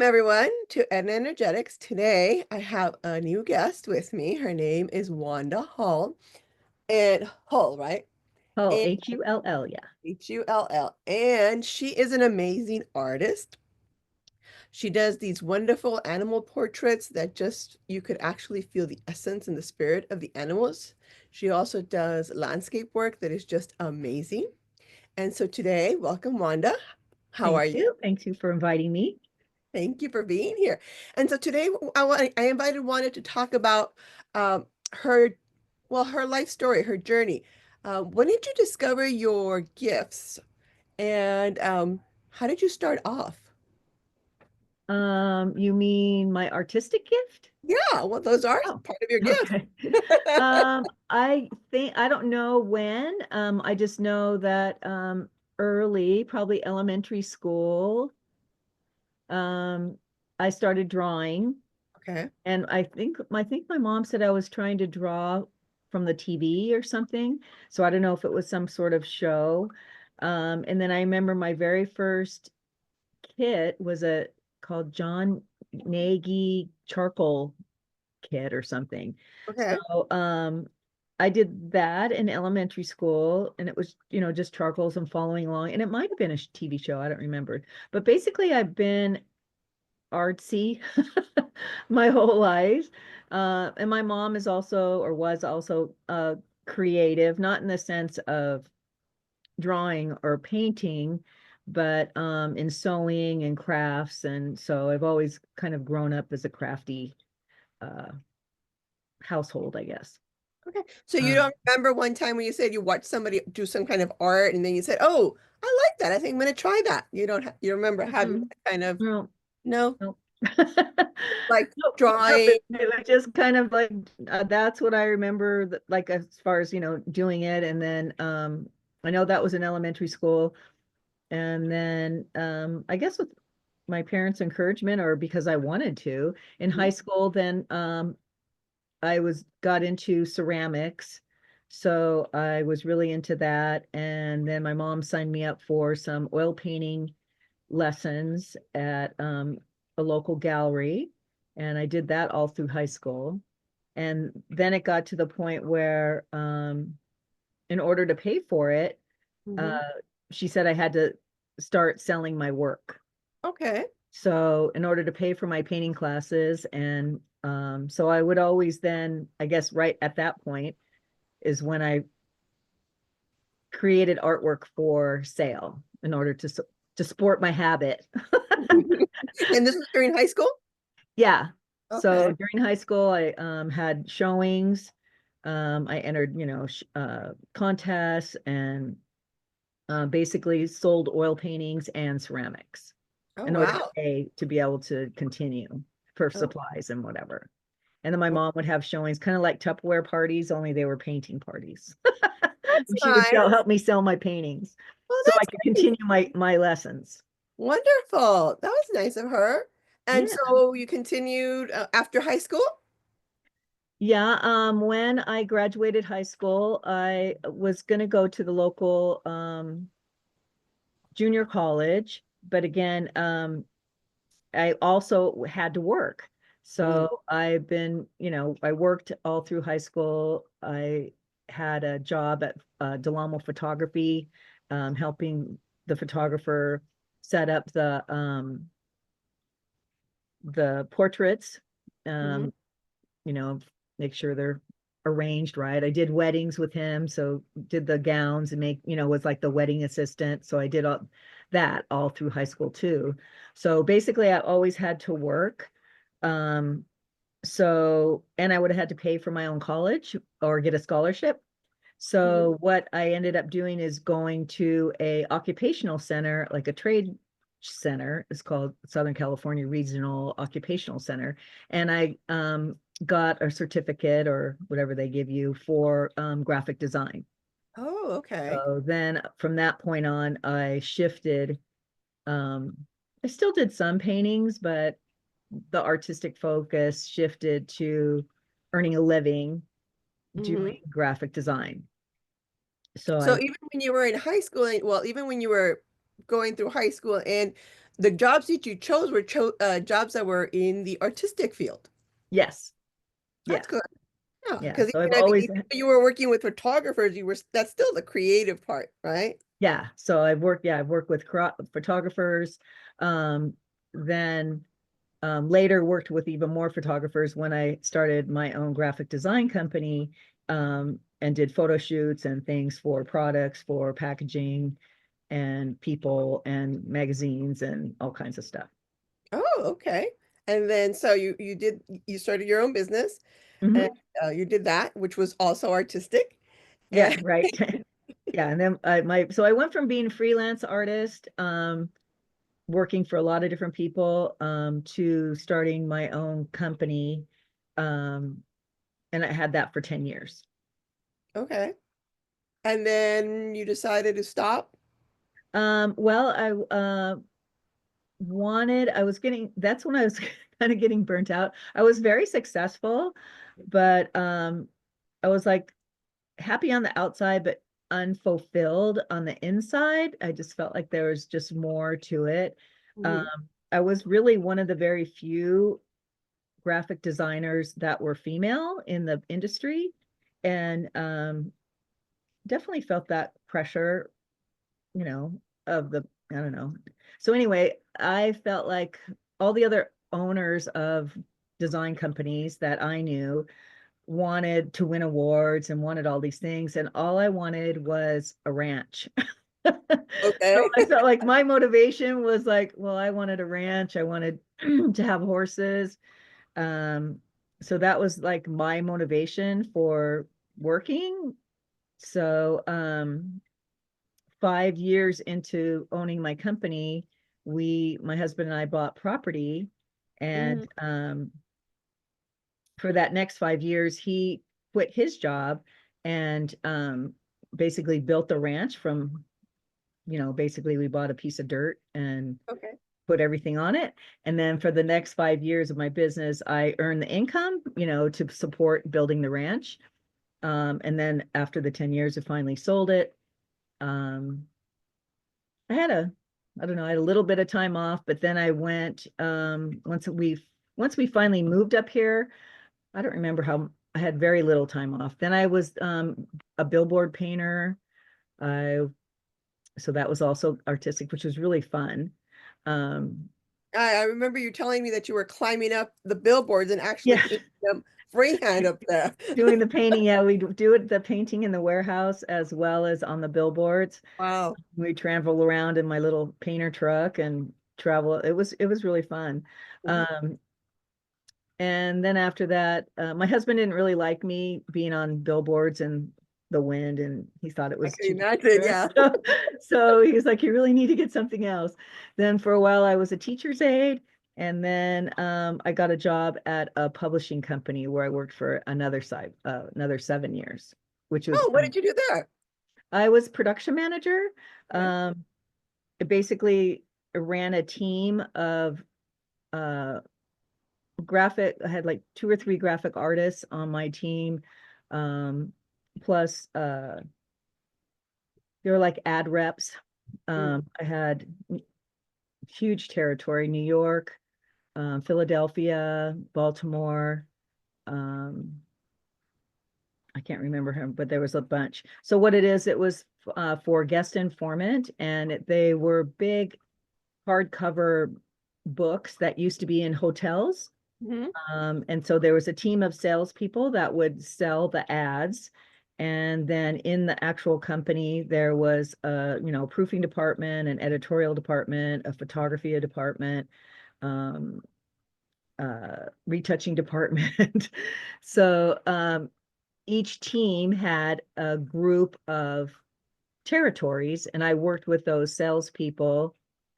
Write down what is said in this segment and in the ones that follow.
everyone to Ed Energetics. Today I have a new guest with me. Her name is Wanda Hull. And Hull, right? Oh, And Hull, yeah. Hull. And she is an amazing artist. She does these wonderful animal portraits that just you could actually feel the essence and the spirit of the animals. She also does landscape work that is just amazing. And so today, welcome Wanda. How are Thank you? you. Thank you for inviting me. Thank you for being here. And so today I invited Wanda to talk about her, well, her life story, her journey. When did you discover your gifts and how did you start off? You mean my artistic gift? Yeah, well, those are Oh, part of your gift. okay. I think I don't know when. I just know that early, probably elementary school, um, I started drawing, Okay. and I think my mom said I was trying to draw from the TV or something. So I don't know if it was some sort of show. And then I remember my very first kit was a called John Nagy charcoal kit or something. Okay. So I did that in elementary school, and it was, just charcoals and following along. And it might have been a TV show, I don't remember. But basically I've been artsy my whole life. And my mom is also or was also creative, not in the sense of drawing or painting, but in sewing and crafts. And so I've always kind of grown up as a crafty uh, household, I guess. Okay. So you Um, don't remember one time when you said you watched somebody do some kind of art and then you said, "Oh, I like that. I think I'm going to try that." You don't remember having mm-mm, that kind of, no, no, no. like Nope, nope, drawing. it was just kind of like that's what I remember that, like as far as doing it. And then I know that was in elementary school. And then I guess with my parents' encouragement, or because I wanted to, in high Mhm. school, then I was got into ceramics. So I was really into that. And then my mom signed me up for some oil painting lessons at a local gallery. And I did that all through high school. And then it got to the point where, in order to pay for it, uh, Mhm. she said I had to start selling my work. Okay. So in order to pay for my painting classes, and so I would always then, I guess, right at that point is when I created artwork for sale in order to sport my habit. And this was during high school? Yeah. So Okay. during high school, I had showings. I entered, contests, and basically sold oil paintings and ceramics Oh, in order to wow. pay to be able to continue for Oh, supplies and whatever. And then my well, mom would have showings, kind of like Tupperware parties, only they were painting parties. that's She would nice. help me sell my paintings Well, so I that's could nice. continue my lessons. Wonderful. That was nice of her. And Yeah. so you continued after high school? Yeah, when I graduated high school, I was going to go to the local junior college, but again, I also had to work. Mm. So I worked all through high school. I had a job at Del Photography, helping the photographer set up the portraits, Hmm. um, you know, make sure they're arranged right. I did weddings with him, so did the gowns and was like the wedding assistant. So I did all that all through high school too. So basically I always had to work. Um, and I would have had to pay for my own college or get a scholarship. Hmm. So what I ended up doing is going to a occupational center, like a trade center. It's called Southern California Regional Occupational Center. And I got a certificate or whatever they give you for graphic design. Oh, okay. So then from that point on, I shifted. Um, I still did some paintings, but the artistic focus shifted to earning a living Hmm. doing graphic design. So So I even when you were in high school, well, even when you were going through high school and the jobs that you chose were jobs that were in the artistic field. Yes. That's Yes. good. Yeah, Yeah. because So I've even always, if you were working with photographers, that's still the creative part, right? yeah. So I've worked with photographers. Um, then later worked with even more photographers when I started my own graphic design company, and did photo shoots and things for products, for packaging and people and magazines and all kinds of stuff. Oh, okay. And then so you started your own business and Hmm. you did that, which was also artistic. Yeah, And right. Yeah, and then I went from being a freelance artist, working for a lot of different people, to starting my own company, um, and I had that for 10 years. okay. And then you decided to stop. Well, I was getting, that's when I was kind of getting burnt out. I was very successful, but I was like happy on the outside, but unfulfilled on the inside. I just felt like there was just more to it. Um, Mhm. I was really one of the very few graphic designers that were female in the industry, and definitely felt that pressure, you know, of the, I don't know. So anyway, I felt like all the other owners of design companies that I knew wanted to win awards and wanted all these things, and all I wanted was a ranch. So Okay. I felt like my motivation was like, well, I wanted a ranch. I wanted to have horses. Um, so that was like my motivation for working. So 5 years into owning my company, my husband and I bought property, and Mhm. for that next 5 years, he quit his job and basically built the ranch from, basically we bought a piece of dirt and Okay. put everything on it. And then for the next 5 years of my business, I earned the income, to support building the ranch. And then after the 10 years, I finally sold it. Um, I had a, I don't know, I had a little bit of time off, but then I went, once we finally moved up here, I don't remember how, I had very little time off. Then I was a billboard painter. I So that was also artistic, which was really fun. Um, I remember you telling me that you were climbing up the billboards and actually yeah, painting them freehand up there. doing the painting. Yeah, we do it the painting in the warehouse as well as on the billboards. Wow. We travel around in my little painter truck and travel. It was really fun. Mhm. Um, And then after that, my husband didn't really like me being on billboards and the wind, and he thought it I was can too imagine, dangerous. yeah. So he was like, "You really need to get something else." Then for a while, I was a teacher's aide, and then I got a job at a publishing company where I worked for another 7 years, which was Oh, what did you do there? I was production manager. Okay. Um, I basically ran a team of uh, I had like two or three graphic artists on my team. Um, plus they were like ad reps. Mm. I had huge territory, New York, Philadelphia, Baltimore. Um, I can't remember him, but there was a bunch. So what it was for guest informant, and they were big hardcover books that used to be in hotels. Mhm. And so there was a team of salespeople that would sell the ads. And then in the actual company, there was a, proofing department, an editorial department, a photography department, um, retouching department. So each team had a group of territories, and I worked with those salespeople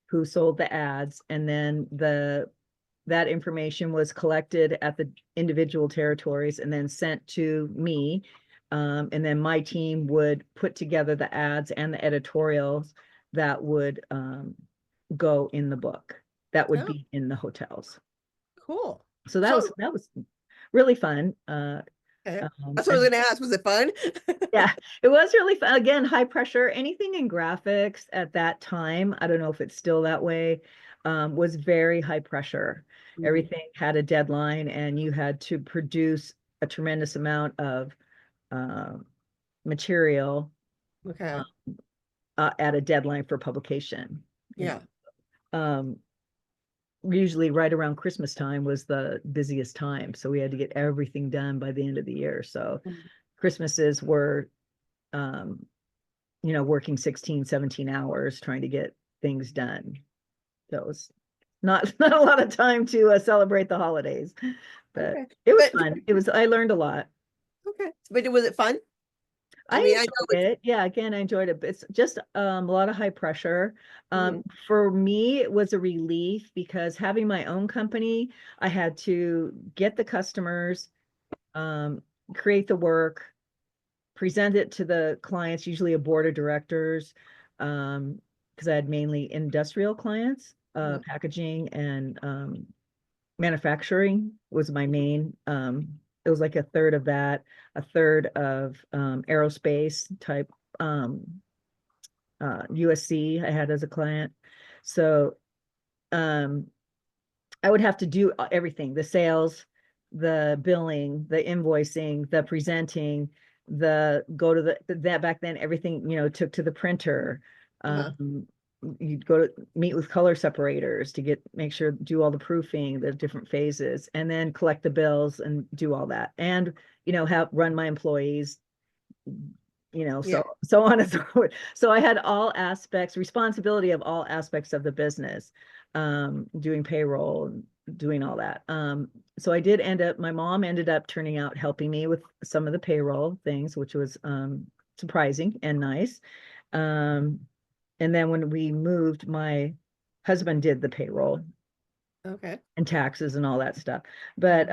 who sold the ads, and then that information was collected at the individual territories and then sent to me. And then my team would put together the ads and the editorials that would go in the book, that would Oh, be in the hotels. cool. So that So, was that was really fun. okay. That's what I was And going to ask. Was it fun? yeah, it was really fun. Again, high pressure, anything in graphics at that time. I don't know if it's still that way. was very high pressure. Mm. Everything had a deadline, and you had to produce a tremendous amount of uh, material Okay. at a deadline for publication. You Yeah. know, usually right around Christmas time was the busiest time, so we had to get everything done by the end of the year. So Mm. Christmases were, um, working 16, 17 hours trying to get things done. So it was not not a lot of time to celebrate the holidays, but Okay. it was But fun. I learned a lot. okay. But was it fun? I I mean, I know enjoyed it. Yeah, again, I enjoyed it. But it's just a lot of high pressure. mhm, For me, it was a relief because having my own company, I had to get the customers, um, create the work, present it to the clients, usually a board of directors, because I had mainly industrial clients, yeah, packaging and manufacturing was my main. It was like a third of that, a third of aerospace type, USC I had as a client. So um, I would have to do everything, the sales, the billing, the invoicing, the presenting, the go to that back then, everything, took to the printer. uh-huh, Um, you'd go to meet with color separators to make sure, do all the proofing, the different phases, and then collect the bills and do all that. And, have run my employees, yeah, so on and so forth. So I had all aspects, responsibility of all aspects of the business, doing payroll and doing all that. So I did my mom ended up turning out helping me with some of the payroll things, which was surprising and nice. Um, and then when we moved, my husband did the payroll okay, and taxes and all that stuff. But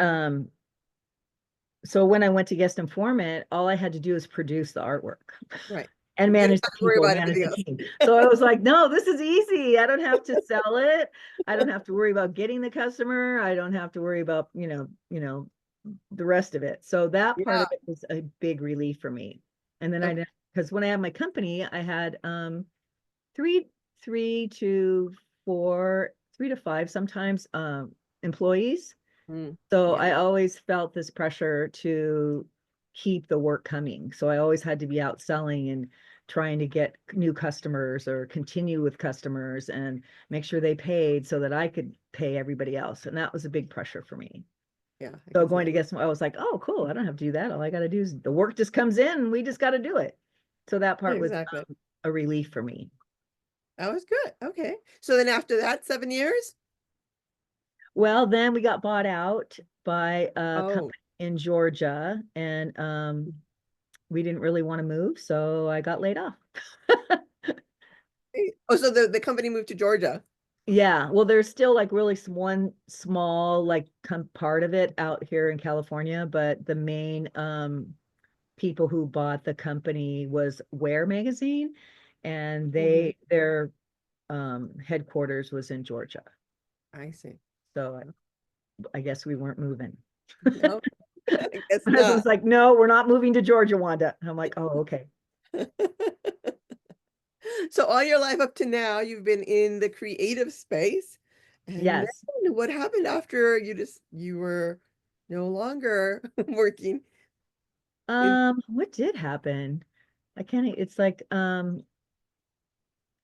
so when I went to guest informant, all I had to do was produce the artwork right. and You didn't manage the have to worry people, about manage everything the else. team. So I was like, no, this is easy. I don't have to sell it. I don't have to worry about getting the customer. I don't have to worry about, the rest of it. So that part Yeah, of it was a big relief for me. And then okay, because when I had my company, I had three, three to four, 3 to 5 sometimes employees. mm, So yeah, I always felt this pressure to keep the work coming. So I always had to be out selling and trying to get new customers or continue with customers and make sure they paid so that I could pay everybody else. And that was a big pressure for me. yeah, I So can see going that. to get some, I was like, oh, cool. I don't have to do that. All I got to do is the work just comes in and we just got to do it. So that part was Exactly. a relief for me. That was good. Okay. So then after that, 7 years? Well, then we got bought out by a Oh, company in Georgia, and we didn't really want to move, so I got laid off. oh, so the company moved to Georgia. Yeah, well, there's still like really one small like part of it out here in California, but the main people who bought the company was Wear magazine, and Mhm. their headquarters was in Georgia. I see. So I guess we weren't moving. No, I guess My not. husband's like, no, we're not moving to Georgia, Wanda. And I'm like, oh, okay. So all your life up to now, you've been in the creative space. And Yes. then what happened after you were no longer working in What did happen? I can't, it's like,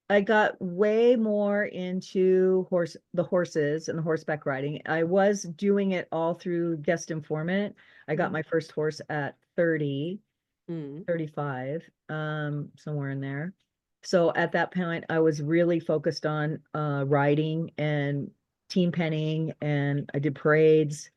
I got way more into the horses and the horseback riding. I was doing it all through guest informant. I got mm, my first horse at 30, mm, 35, somewhere in there. So at that point, I was really focused on riding and team penning, and I did parades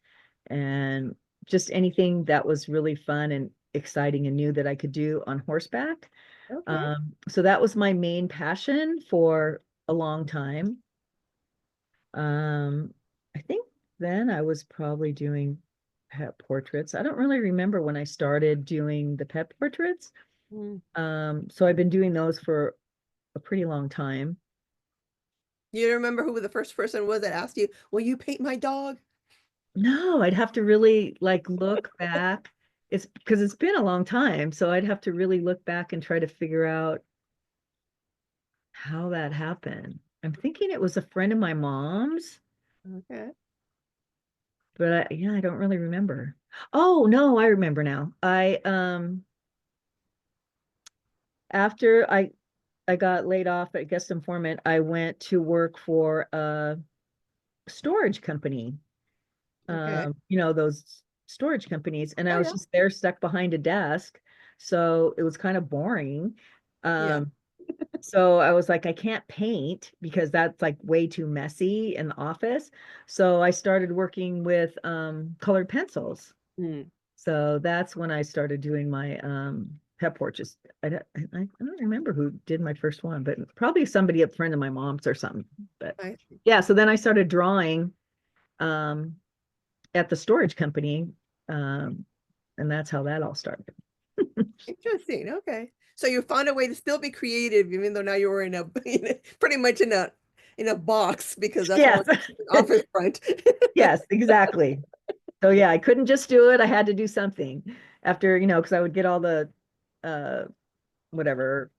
and just anything that was really fun and exciting and new that I could do on horseback. okay. So that was my main passion for a long time. Um, I think then I was probably doing pet portraits. I don't really remember when I started doing the pet portraits. Mm. So I've been doing those for a pretty long time. You remember who the first person was that asked you, "Will you paint my dog?" No, I'd have to really like look back. It's because it's been a long time, so I'd have to really look back and try to figure out how that happened. I'm thinking it was a friend of my mom's, Okay. but yeah, I don't really remember. Oh, no, I remember now. After I got laid off at guest informant, I went to work for a storage company. Okay. Those storage companies, and I Oh was yeah. just there stuck behind a desk. So it was kind of boring. Yeah. Um, so I was like, I can't paint because that's like way too messy in the office. So I started working with colored pencils. Mm. So that's when I started doing my pet portraits. I don't remember who did my first one, but probably somebody, a friend of my mom's or something. But I see. yeah, so then I started drawing um, at the storage company, um, and that's how that all started. Interesting. Okay. So you found a way to still be creative, even though now you were in a pretty much in a box because that's what Yes, was an office front. yes, exactly. So yeah, I couldn't just do it. I had to do something after, because I would get all the uh whatever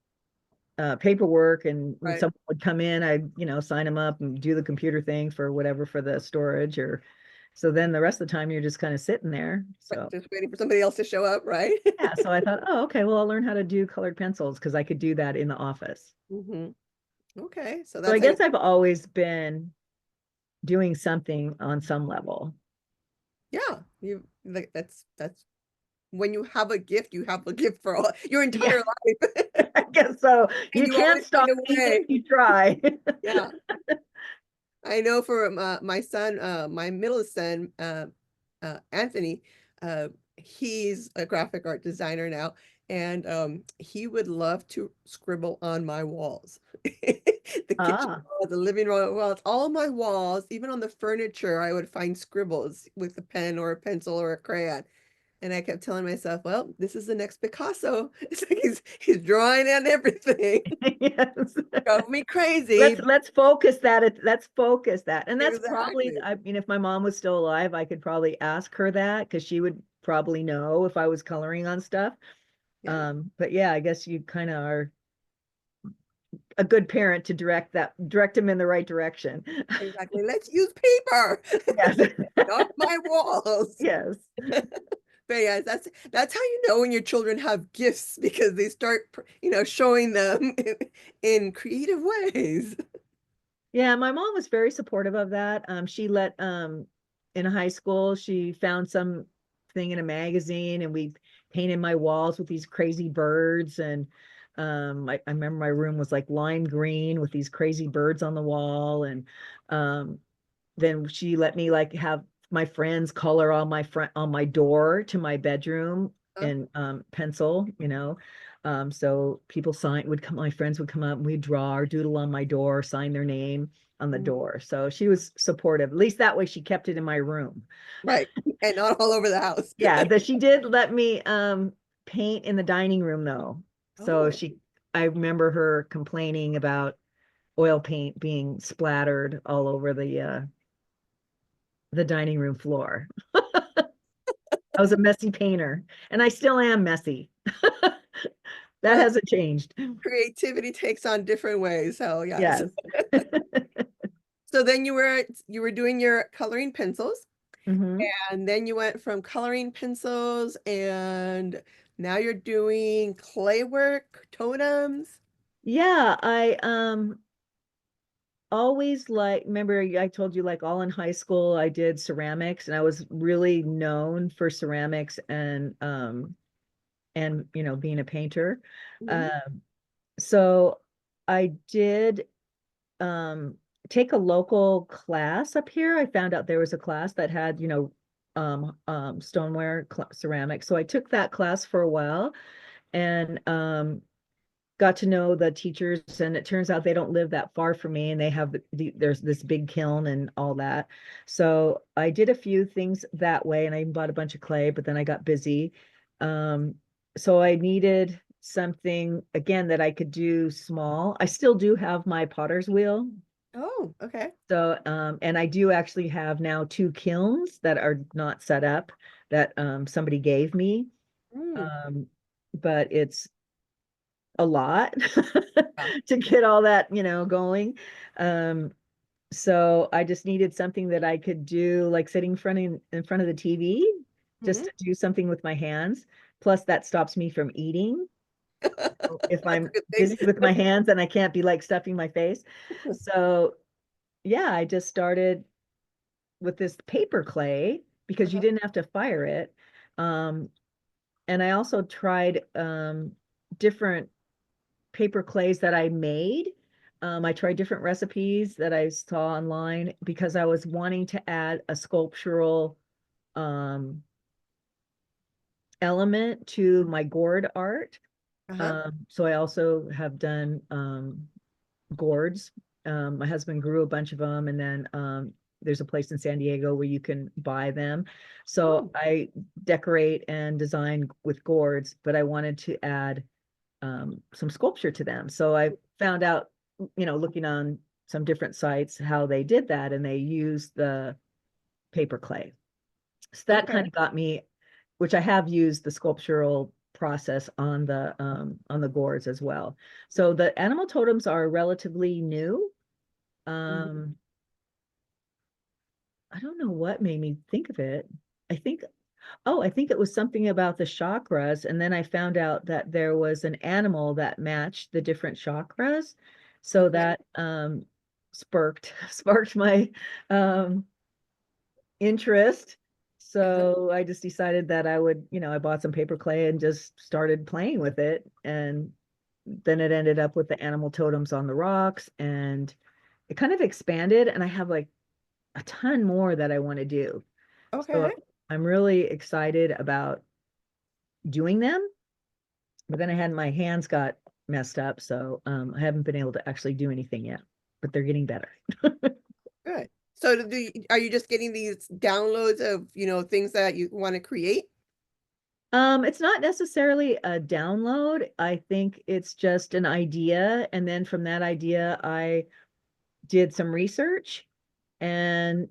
paperwork, and when Right. someone would come in, I'd, sign them up and do the computer thing for whatever for the storage or so then the rest of the time you're just kind of sitting there. Right. So Just waiting for somebody else to show up, right? yeah, so I thought, oh, okay, well, I'll learn how to do colored pencils because I could do that in the office. Hmm. Okay. So So I that's how you, guess I've always been doing something on some level. yeah, you like that's when you have a gift, you have a gift for all your Yeah, entire life. I guess so. And You you can't always find stop a even if way. you try. Yeah. I know for my son, my middle son, Anthony, uh, he's a graphic art designer now, and he would love to scribble on my walls. The kitchen Ah, walls, the living room walls, all my walls, even on the furniture, I would find scribbles with a pen or a pencil or a crayon. And I kept telling myself, well, this is the next Picasso. It's like he's drawing on everything. yes. Drove me Let's crazy. let's focus that. Let's focus that. And that's probably, Exactly. I mean, if my mom was still alive, I could probably ask her that because she would probably know if I was coloring on stuff. Yeah. But yeah, I guess you kind of are a good parent to direct them in the right direction. Exactly. Let's use paper, Yes. not my walls. Yes. But yeah, that's how you know when your children have gifts because they start, showing them in creative ways. Yeah, my mom was very supportive of that. She let in high school, she found some thing in a magazine and we painted my walls with these crazy birds and I remember my room was like lime green with these crazy birds on the wall and um then she let me like have my friends color on my front on my door to my bedroom Huh? in pencil, so people would come, my friends would come up and we'd draw or doodle on my door, sign their name on the Mhm. door. So she was supportive. At least that way she kept it in my room. Right. And not all over the house. Yeah, that she did let me paint in the dining room though. So Oh, I remember her complaining about oil paint being splattered all over the dining room floor. I was a messy painter, and I still am messy. That well, hasn't changed. creativity takes on different ways. So yes. Yes. So then you were doing your coloring pencils. Hmm. And then you went from coloring pencils and now you're doing clay work, totems. Yeah, I always like remember I told you like all in high school I did ceramics and I was really known for ceramics and being a painter. Mhm. Um so I did um take a local class up here. I found out there was a class that had, stoneware ceramics. So I took that class for a while and got to know the teachers. And it turns out they don't live that far from me, and they have there's this big kiln and all that. So I did a few things that way, and I even bought a bunch of clay. But then I got busy, um, so I needed something again that I could do small. I still do have my potter's wheel. Oh, okay. So, and I do actually have now two kilns that are not set up that somebody gave me. Mm. Um, but it's a lot Yeah. to get all that, going. Um, so I just needed something that I could do, like sitting in front of the TV, just Mhm. to do something with my hands. Plus, that stops me from eating. If That's a I'm good thing. busy with my hands, then I can't be like stuffing my face. So yeah, I just started with this paper clay because you Uh-huh. didn't have to fire it. Um, and I also tried different paper clays that I made. I tried different recipes that I saw online because I was wanting to add a sculptural um, element to my gourd art. Uh-huh. So I also have done gourds. My husband grew a bunch of them, and then there's a place in San Diego where you can buy them. So Oh, I decorate and design with gourds, but I wanted to add some sculpture to them. So I found out, looking on some different sites how they did that, and they used the paper clay. So that okay. kind of got me, which I have used the sculptural process on the gourds as well. So the animal totems are relatively new. Mhm. Um, I don't know what made me think of it. I think, oh, I think it was something about the chakras. And then I found out that there was an animal that matched the different chakras. So Okay. that sparked my um interest. Uh-huh. So I just decided that I would, I bought some paper clay and just started playing with it. And then it ended up with the animal totems on the rocks, and it kind of expanded. And I have like a ton more that I want to do. So Okay. I'm really excited about doing them. But then I had my hands got messed up. So I haven't been able to actually do anything yet, but they're getting better. Good. So are you just getting these downloads of, things that you want to create? It's not necessarily a download. I think it's just an idea. And then from that idea, I did some research, and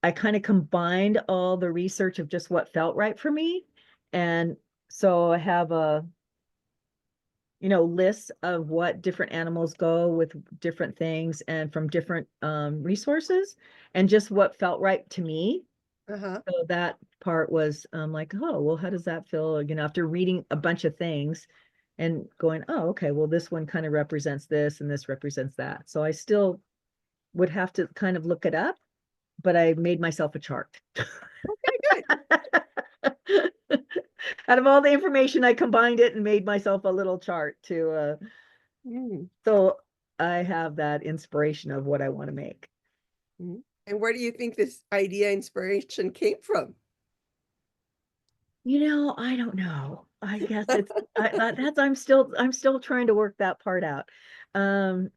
I kind of combined all the research of just what felt right for me. And so I have lists of what different animals go with different things and from different resources, and just what felt right to me. Uh-huh. So that part was like, oh, well, how does that feel? After reading a bunch of things and going, oh, okay, well, this one kind of represents this and this represents that. So I still would have to kind of look it up, but I made myself a chart. Okay, good. Out of all the information, I combined it and made myself a little chart Mm, so I have that inspiration of what I want to make. mm. And where do you think this idea inspiration came from? I don't know. I guess it's that's I'm still trying to work that part out. Um,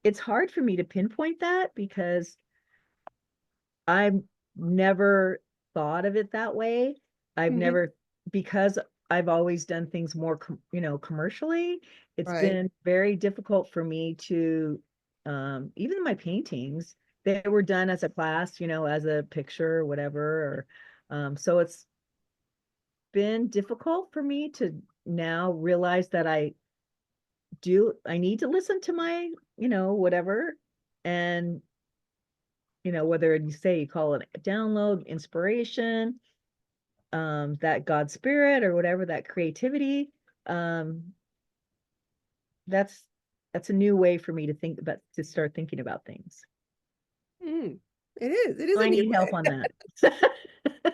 it's hard for me to pinpoint that because I've never thought of it that way. I've Mhm. never because I've always done things more commercially. It's Right. been very difficult for me to even my paintings, they were done as a class, as a picture or whatever. Or so it's been difficult for me to now realize that I need to listen to my, whatever. And, whether you call it a download, inspiration, that God spirit or whatever, that creativity, um, that's that's a new way for me to start thinking about things. Mm. It is. It is So a I new need help way. on that.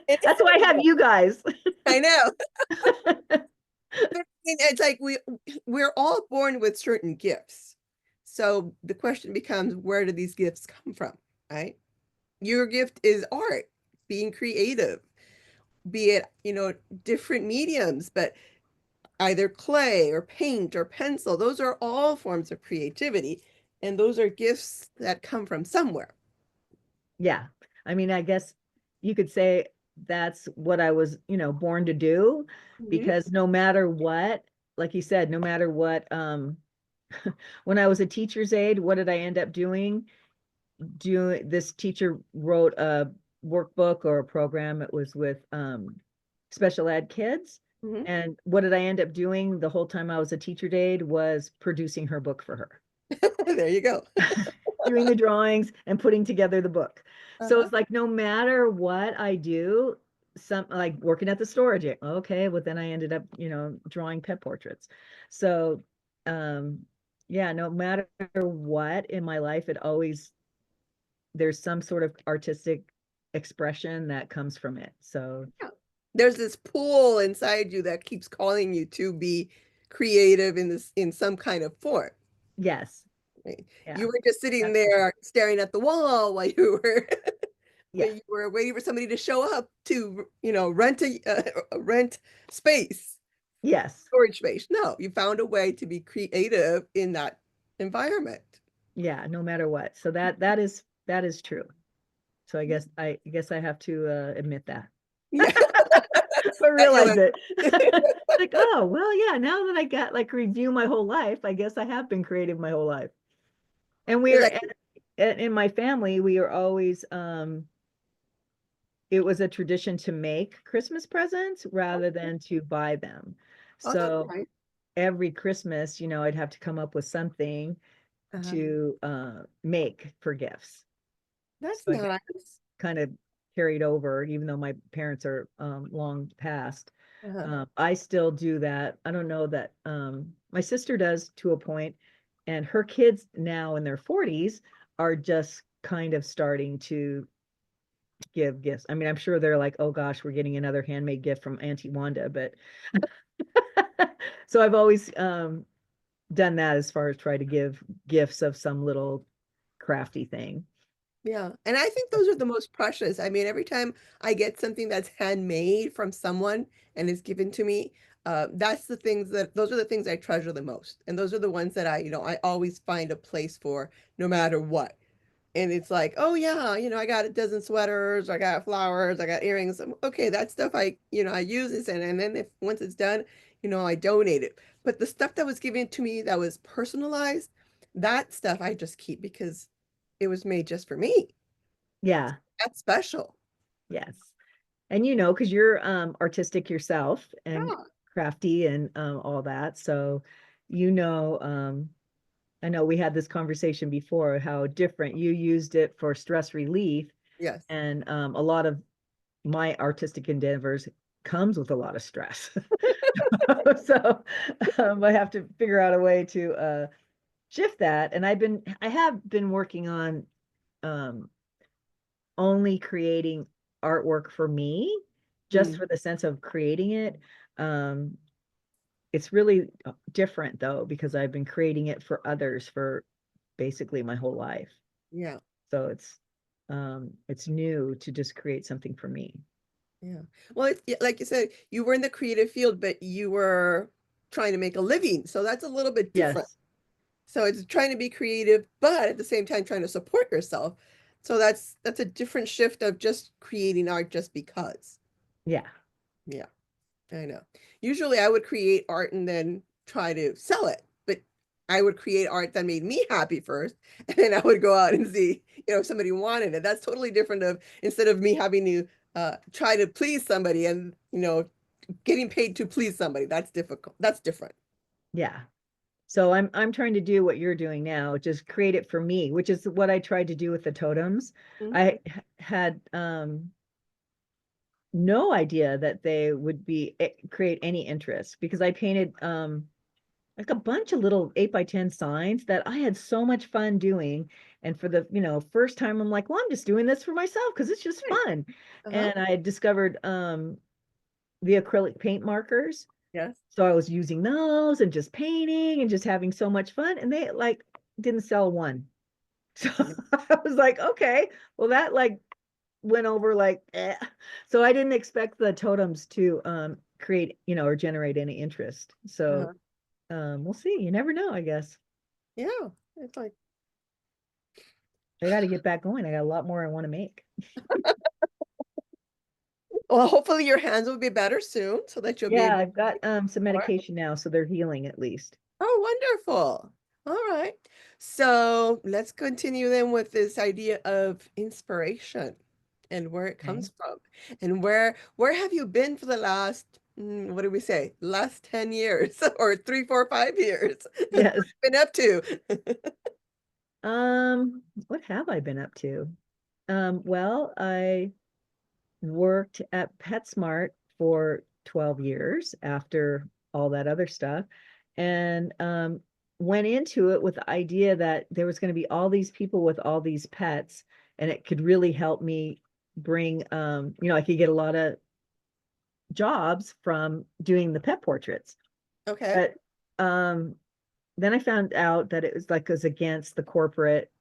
It is That's a why I new have way. you guys. I know. But it's like we're all born with certain gifts. So the question becomes, where do these gifts come from? Right? Your gift is art, being creative, be it, different mediums, but either clay or paint or pencil, those are all forms of creativity. And those are gifts that come from somewhere. Yeah. I mean, I guess you could say that's what I was, born to do, Mhm. because no matter what, like you said, no matter what, when I was a teacher's aide, what did I end up doing? This teacher wrote a workbook or a program. It was with special ed kids. Mhm. And what did I end up doing the whole time I was a teacher aide was producing her book for her. There you go. Doing the drawings and putting together the book. So Uh-huh. it's like no matter what I do, some like working at the storage. Okay, well then I ended up, drawing pet portraits. So um yeah, no matter what in my life, it always there's some sort of artistic expression that comes from it. So Yeah. There's this pull inside you that keeps calling you to be creative in this in some kind of form. yes, Right? yeah, You were just sitting absolutely. there staring at the wall while you were Yeah, when you were waiting for somebody to show up to, rent a rent space, yes, storage space. No, you found a way to be creative in that environment. yeah, no matter what. So that is true. So I guess I have to admit that. Yeah, Or that you realize it. Like, oh, well, yeah, now that I got like review my whole life, I guess I have been creative my whole life. And because we're I in my family, we are always it was a tradition to make Christmas presents rather than to buy them. oh, that's So nice. every Christmas, I'd have to come up with something Uh-huh. to make for gifts. That's So I guess nice. kind of carried over, even though my parents are long past. Uh-huh. I still do that. I don't know that my sister does to a point, and her kids now in their 40s are just kind of starting to give gifts. I mean, I'm sure they're like, oh gosh, we're getting another handmade gift from Auntie Wanda, but so I've always done that as far as try to give gifts of some little crafty thing. Yeah. And I think those are the most precious. I mean, every time I get something that's handmade from someone and is given to me, that's the things that those are the things I treasure the most. And those are the ones that I always find a place for no matter what. And it's like, oh yeah, I got a dozen sweaters, I got flowers, I got earrings. Okay, that stuff I use this and then if once it's done, I donate it. But the stuff that was given to me that was personalized, that stuff I just keep because it was made just for me. Yeah, That's special. yes. And because you're artistic yourself and Yeah. crafty and all that. So, you know, um, I know we had this conversation before how different you used it for stress relief. Yes. And a lot of my artistic endeavors comes with a lot of stress. So I have to figure out a way to shift that. And I have been working on um, only creating artwork for me, just Mm, for the sense of creating it. Um, it's really different though, because I've been creating it for others for basically my whole life. yeah. So it's new to just create something for me. Yeah. Well, like you said, you were in the creative field, but you were trying to make a living. So that's a little bit different. Yes. So it's trying to be creative, but at the same time trying to support yourself. So that's a different shift of just creating art just because. Yeah. Yeah, I know. Usually I would create art and then try to sell it, but I would create art that made me happy first, and then I would go out and see, if somebody wanted it. That's totally different of instead of me having to try to please somebody and, getting paid to please somebody. That's difficult. That's different. Yeah. So I'm trying to do what you're doing now, just create it for me, which is what I tried to do with the totems. Mhm. I had no idea that they would be create any interest because I painted like a bunch of little 8 by 10 signs that I had so much fun doing. And for the, first time, I'm like, well, I'm just doing this for myself because it's just Nice. fun. Uh-huh. And I discovered the acrylic paint markers. Yes. So I was using those and just painting and just having so much fun. And they like didn't sell one. So I was like, okay, well, that like went over like, eh. So I didn't expect the totems to create, or generate any interest. So Uh-huh. we'll see. You never know, I guess. Yeah. It's like, I got to get back going. I got a lot more I want to make. well, hopefully your hands will be better soon so that you'll be Yeah, able to I've got some more. medication now, so they're healing at least. Oh, wonderful. All right. So let's continue then with this idea of inspiration and where it Okay. comes from. And where have you been for the last What do we say? Last 10 years or 3, 4, 5 years. What have Yes. you been up to? What have I been up to? Well, I worked at PetSmart for 12 years after all that other stuff, and went into it with the idea that there was going to be all these people with all these pets, and it could really help me bring, I could get a lot of jobs from doing the pet portraits. Okay. But um, then I found out that it was like goes against the corporate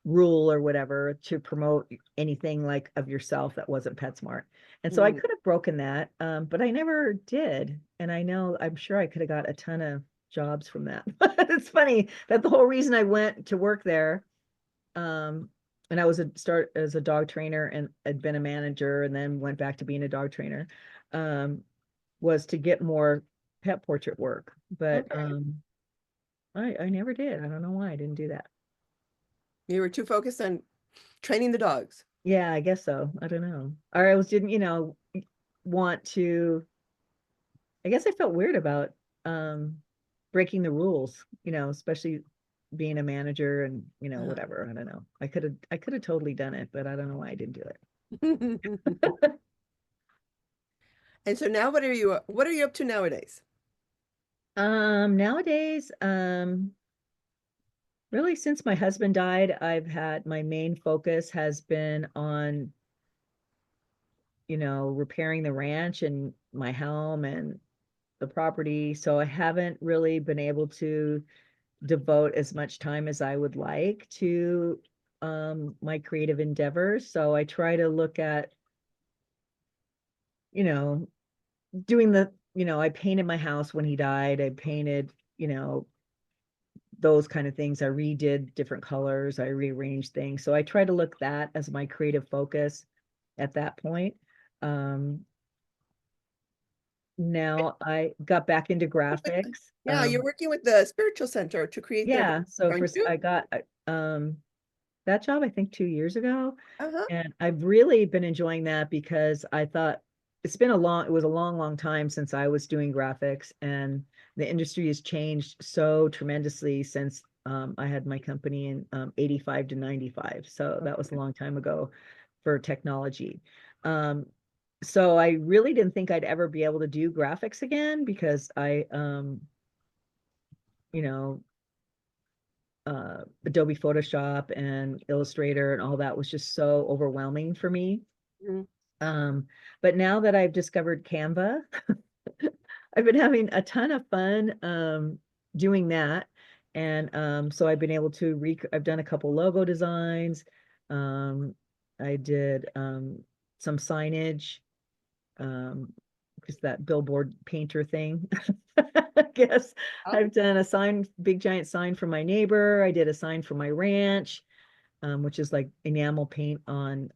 rule or whatever to promote anything like of yourself that wasn't PetSmart. And so I Mm, could have broken that, but I never did. And I'm sure I could have got a ton of jobs from that. It's funny that the whole reason I went to work there, um, and I was a start as a dog trainer and had been a manager and then went back to being a dog trainer, um, was to get more pet portrait work. But okay. I never did. I don't know why I didn't do that. You were too focused on training the dogs. Yeah, I guess so. I don't know. Or I was didn't, want to, I guess I felt weird about um breaking the rules, especially being a manager and, Uh-huh. whatever. I don't know. I could have totally done it, but I don't know why I didn't do it. And so now what are you up to nowadays? Nowadays, really since my husband died, I've had my main focus has been on, repairing the ranch and my home and the property. So I haven't really been able to devote as much time as I would like to my creative endeavors. So I try to look at, you know, doing I painted my house when he died. I painted, those kind of things. I redid different colors. I rearranged things. So I try to look that as my creative focus at that point. Um, Now I got back into graphics. Yeah, you're working with the spiritual center to create their, Yeah, so aren't you? I got that job I think 2 years ago, Uh-huh. and I've really been enjoying that because I thought it was a long, long time since I was doing graphics, and the industry has changed so tremendously since I had my company in 85 to 95. So that was a long time ago for technology. Um, so I really didn't think I'd ever be able to do graphics again because you know, Adobe Photoshop and Illustrator and all that was just so overwhelming for me. Mhm. Um, but now that I've discovered Canva, I've been having a ton of fun doing that. And so I've been able to I've done a couple logo designs. Um, I did some signage, just that billboard painter thing. I guess Oh, I've done a sign, big giant sign for my neighbor. I did a sign for my ranch, which is like enamel paint on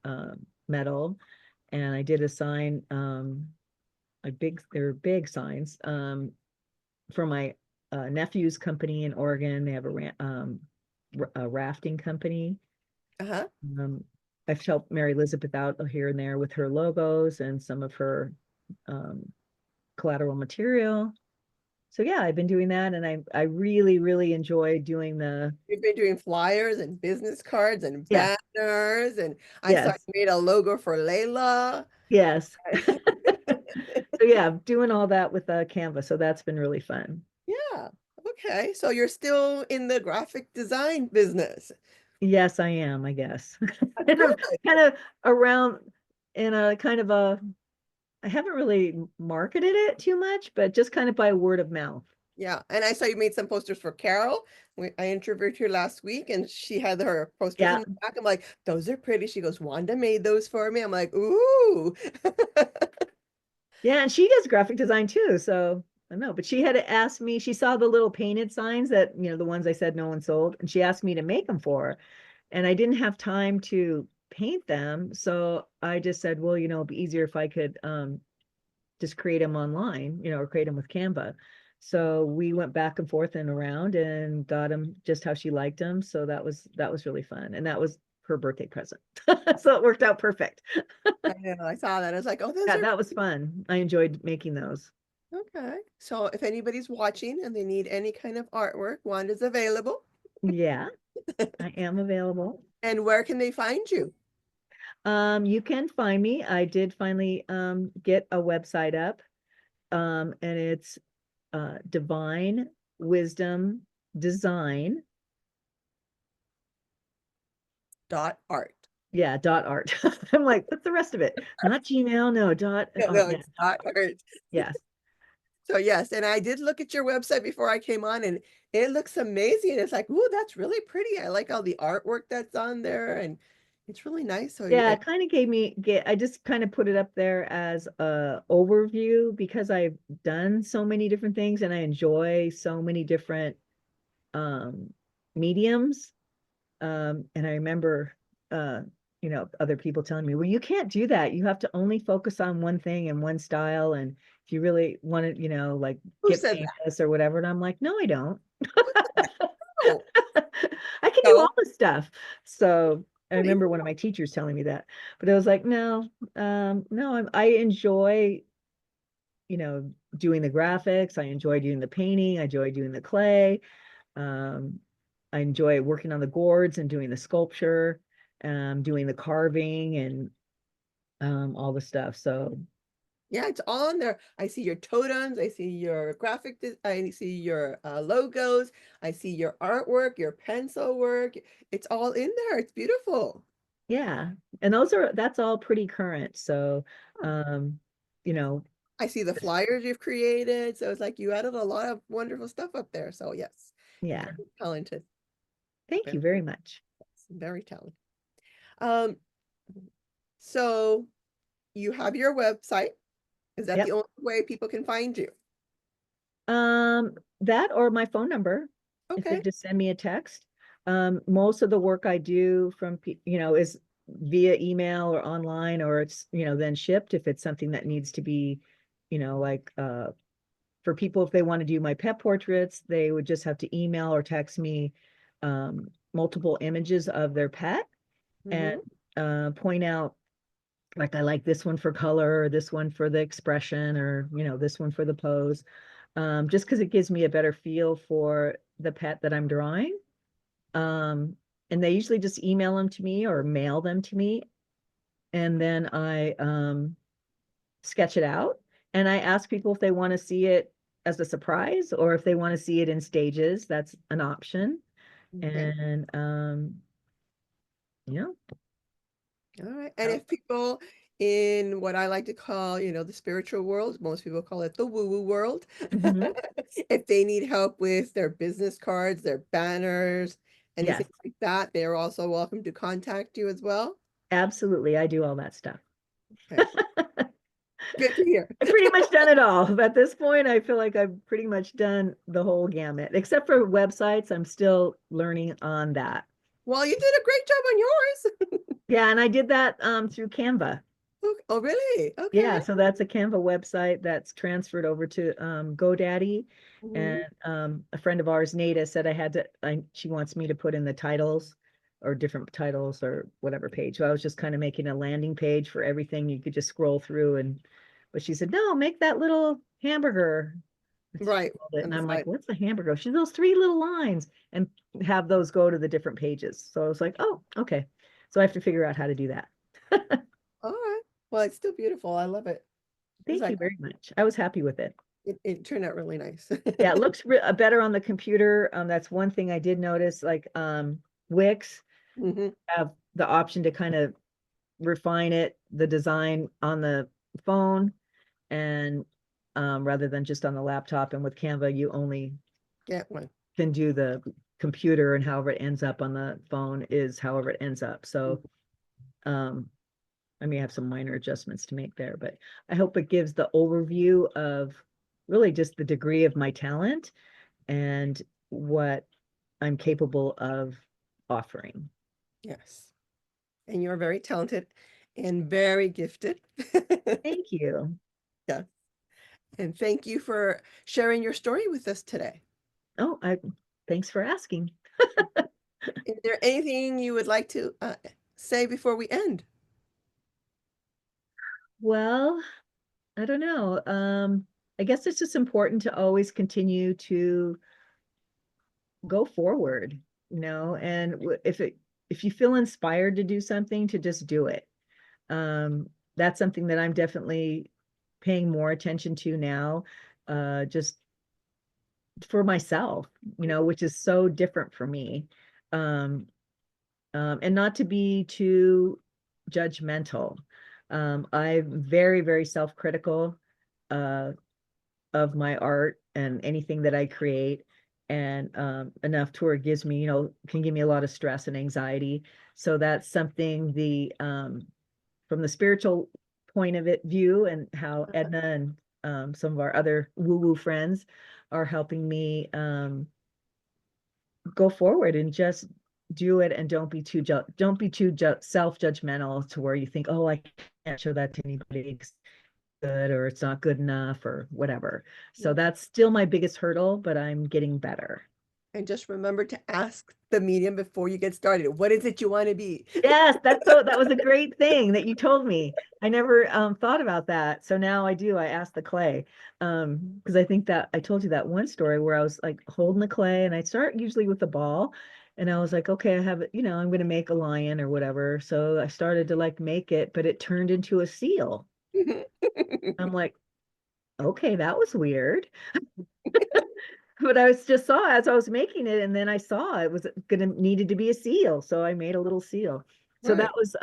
metal. And I did a sign, they're big signs for my nephew's company in Oregon. They have a rafting company. uh-huh. Um, I've helped Mary Elizabeth out here and there with her logos and some of her um, collateral material. So yeah, I've been doing that, and I really really enjoy doing the You've been doing flyers and business cards and yeah banners, and I saw yes you made a logo for Layla. yes. So yeah, doing all that with Canva. So that's been really fun. Yeah. Okay. So you're still in the graphic design business. Yes, I am. I guess kind of Good. kind of around in a kind of a. I haven't really marketed it too much, but just kind of by word of mouth. Yeah. And I saw you made some posters for Carol. I interviewed her last week and she had her posters in Yeah, the back. I'm like, those are pretty. She goes, Wanda made those for me. I'm like, ooh. yeah, and she does graphic design too. So I know, but she had asked me. She saw the little painted signs that the ones I said no one sold, and she asked me to make them for her. And I didn't have time to paint them, so I just said, well, it'd be easier if I could just create them online, or create them with Canva. So we went back and forth and around and got them just how she liked them. So that was really fun, and that was her birthday present. So it worked out perfect. I know, I saw that. I was like, "Oh, those Yeah, are that was fun. I enjoyed making those. okay." So if anybody's watching and they need any kind of artwork, Wanda's available. Yeah, I am available. And where can they find you? You can find me. I did finally get a website up. And it's Divine Wisdom Design. .art. Yeah, dot art. I'm like, what's the rest of it? Not Gmail, no, dot No, art. no, Yeah, it's dot art. .art. Yes. So yes, and I did look at your website before I came on, and it looks amazing. It's like, "Ooh, that's really pretty." I like all the artwork that's on there, and it's really nice. So Yeah, yeah, it kind of gave me get I just kind of put it up there as a overview because I've done so many different things and I enjoy so many different um mediums. And I remember, uh, other people telling me, well, you can't do that. You have to only focus on one thing and one style. And if you really want to, like who get said that? famous or whatever. And I'm like, no, I don't. Who said that? No, I can do all no, this stuff. So I but even remember one of my teachers telling me that, but I was like, no, no, I enjoy, doing the graphics. I enjoy doing the painting. I enjoy doing the clay. Um, I enjoy working on the gourds and doing the sculpture, doing the carving and all the stuff. So yeah, it's all on there. I see your totems, I see your I see your logos, I see your artwork, your pencil work. It's all in there. It's beautiful. yeah, and that's all pretty current. So um, you know, I see the flyers you've created. So it's like you added a lot of wonderful stuff up there. So yes, yeah. very talented. Thank Very, you very much. very talented. Um, so you have your website. Is that the Yep. only way people can find you? That or my phone number, if they Okay. just send me a text. Most of the work I do from, is via email or online, or it's, then shipped if it's something that needs to be, like, for people, if they want to do my pet portraits, they would just have to email or text me, multiple images of their pet and, Hmm. point out, like, I like this one for color, or this one for the expression, or, this one for the pose, just because it gives me a better feel for the pet that I'm drawing. Um, and they usually just email them to me or mail them to me. And then I sketch it out. And I ask people if they want to see it as a surprise or if they want to see it in stages. That's an option. Okay. And yeah. All right. And if people in what I like to call, the spiritual world, most people call it the woo-woo world, Mhm. if they need help with their business cards, their banners, Yes, anything like that, they're also welcome to contact you as well. absolutely. I do all that stuff. Okay. Good to hear. I've pretty much done it all. At this point, I feel like I've pretty much done the whole gamut, except for websites. I'm still learning on that. Well, you did a great job on yours. Yeah, and I did that through Canva. Oh, oh, really? Yeah, Okay. so that's a Canva website that's transferred over to GoDaddy. And Mhm. a friend of ours, Nada, said she wants me to put in the titles or different titles or whatever page. So I was just kind of making a landing page for everything. You could just scroll through but she said, no, make that little hamburger. She Right. called it. On And the I'm like, side. what's a hamburger? She's those three little lines and have those go to the different pages. So I was like, oh, okay. So I have to figure out how to do that. All right. Well, it's still beautiful. I love it. It's Thank like you very much. I was happy with it. it turned out really nice. Yeah, it looks better on the computer. That's one thing I did notice. Like Wix Hmm. have the option to kind of refine the design on the phone, and rather than just on the laptop. And with Canva, you only Get one. can do the computer, and however it ends up on the phone is however it ends up. So um, I may have some minor adjustments to make there, but I hope it gives the overview of really just the degree of my talent and what I'm capable of offering. Yes. And you're very talented and very gifted. Thank you. Yeah. And thank you for sharing your story with us today. Oh, thanks for asking. Is there anything you would like to say before we end? Well, I don't know. I guess it's just important to always continue to go forward, and if you feel inspired to do something, to just do it. That's something that I'm definitely paying more attention to now, just for myself, which is so different for me. Um, and not to be too judgmental. I'm very, very self-critical uh, of my art and anything that I create, and enough to where it gives me, can give me a lot of stress and anxiety. So that's something from the spiritual point of view, and how Edna and some of our other woo-woo friends are helping me go forward and just do it, and don't be too self-judgmental to where you think, oh, I can't show that to anybody, it's good, or it's not good enough, or whatever. So Yeah. that's still my biggest hurdle, but I'm getting better. And just remember to ask the medium before you get started. What is it you want to be? Yes, that was a great thing that you told me. I never thought about that. So now I do. I ask the clay. Because I think that I told you that one story where I was like holding the clay, and I start usually with the ball. And I was like, okay, I have it, I'm gonna make a lion or whatever. So I started to like make it, but it turned into a seal. I'm like, okay, that was weird. But I was just saw as I was making it, and then I saw it was gonna needed to be a seal, so I made a little seal. So that Right. was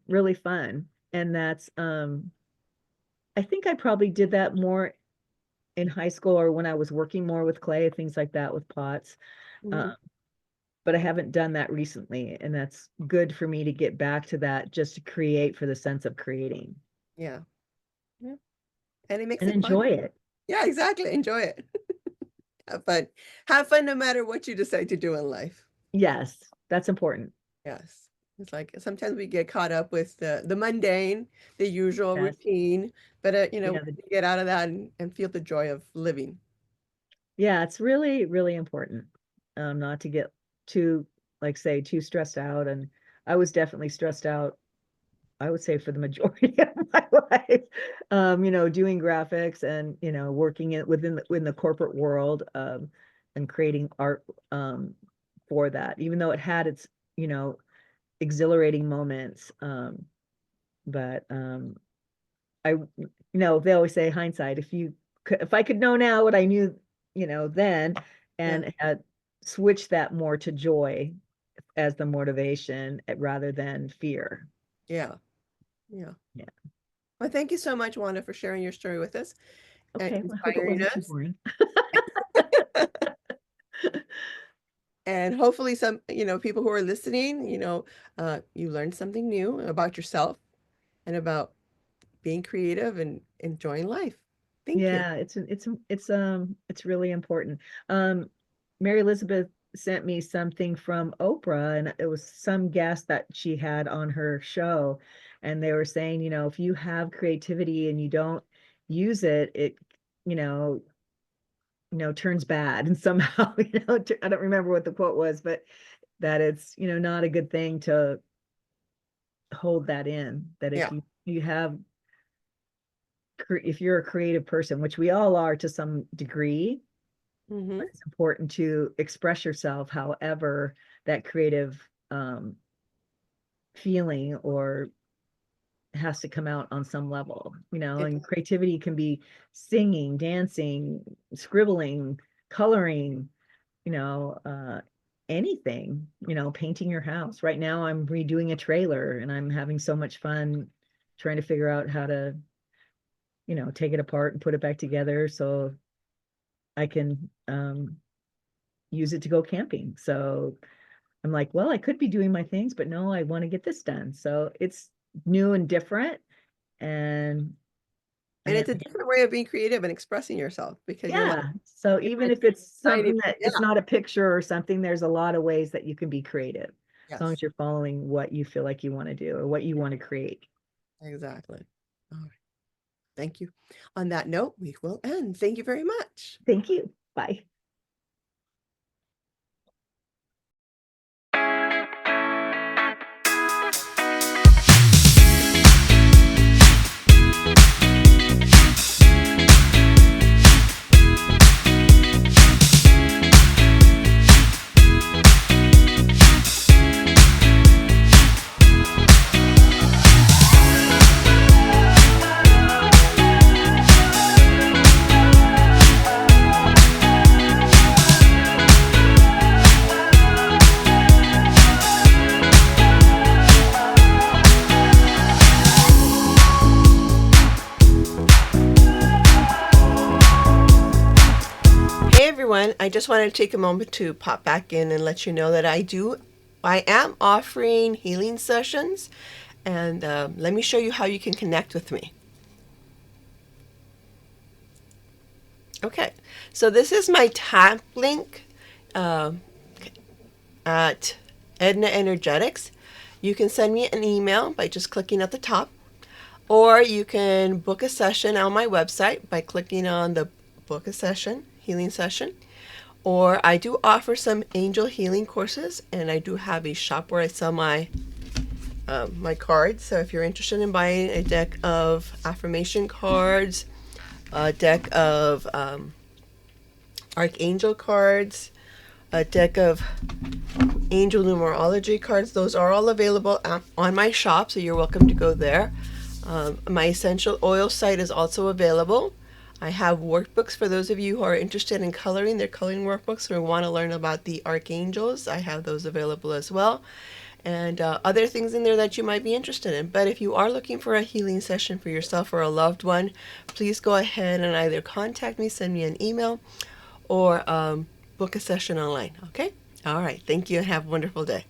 really fun, and that's I think I probably did that more in high school, or when I was working more with clay, things like that, with pots. Mhm. Uh, but I haven't done that recently, and that's good for me to get back to that, just to create for the sense of creating Yeah. Yeah. And it makes and it fun. enjoy it. Yeah, exactly. Enjoy it. Have fun. Have fun no matter what you decide to do in life. Yes, that's important. Yes. It's like sometimes we get caught up with the mundane, the usual Yes. routine, but Yeah, we get out of that and feel the joy of living. yeah, it's really, really important not to get too, like say, too stressed out. And I was definitely stressed out, I would say, for the majority of my life, doing graphics, and, working within the corporate world, and creating art for that, even though it had its, you know, exhilarating moments. But they always say hindsight. If I could know now what I knew, then, Yeah. and had switched that more to joy as the motivation, rather than fear. Yeah. Yeah. Yeah. Well, thank you so much, Wanda, for sharing your story with us and Okay. Well, I hope it inspiring wasn't too us. boring. And hopefully some, people who are listening, you learned something new about yourself and about being creative and enjoying life. Thank you. Yeah, it's really important. Um, Mary Elizabeth sent me something from Oprah, and it was some guest that she had on her show, and they were saying, if you have creativity and you don't use it, it, you know, turns bad, and somehow, I don't remember what the quote was, but that it's, not a good thing to hold that in. That if Yeah. you have if you're a creative person, which we all are to some degree, but Hmm. it's important to express yourself however that creative feeling or has to come out on some level, and creativity can be singing, dancing, scribbling, coloring, you know, uh, anything, painting your house. Right now, I'm redoing a trailer, and I'm having so much fun trying to figure out how to, take it apart and put it back together so I can use it to go camping. So I'm like, well, I could be doing my things, but no, I want to get this done. So it's new and different. And And and it's a different way of being creative and expressing yourself because yeah, so you're even not if it's trying to, something that yeah, it's not a picture or something, there's a lot of ways that you can be creative, as long yes, as you're following what you feel like you want to do or what you want to create. exactly. All right. Thank you. On that note, we will end. Thank you very much. Thank you. Bye. everyone. I just wanted to take a moment to pop back in and let you know that I am offering healing sessions, and let me show you how you can connect with me. Okay, so this is my tap link uh, at Edna Energetics. You can send me an email by just clicking at the top, or you can book a session on my website by clicking on the book a session, healing session. Or I do offer some angel healing courses, and I do have a shop where I sell my cards. So if you're interested in buying a deck of affirmation cards, a deck of archangel cards, a deck of angel numerology cards, those are all available on my shop, so you're welcome to go there. My essential oil site is also available. I have workbooks for those of you who are interested in coloring. They're coloring workbooks or want to learn about the archangels. I have those available as well. And other things in there that you might be interested in. But if you are looking for a healing session for yourself or a loved one, please go ahead and either contact me, send me an email, or book a session online. Okay? All right. Thank you and have a wonderful day.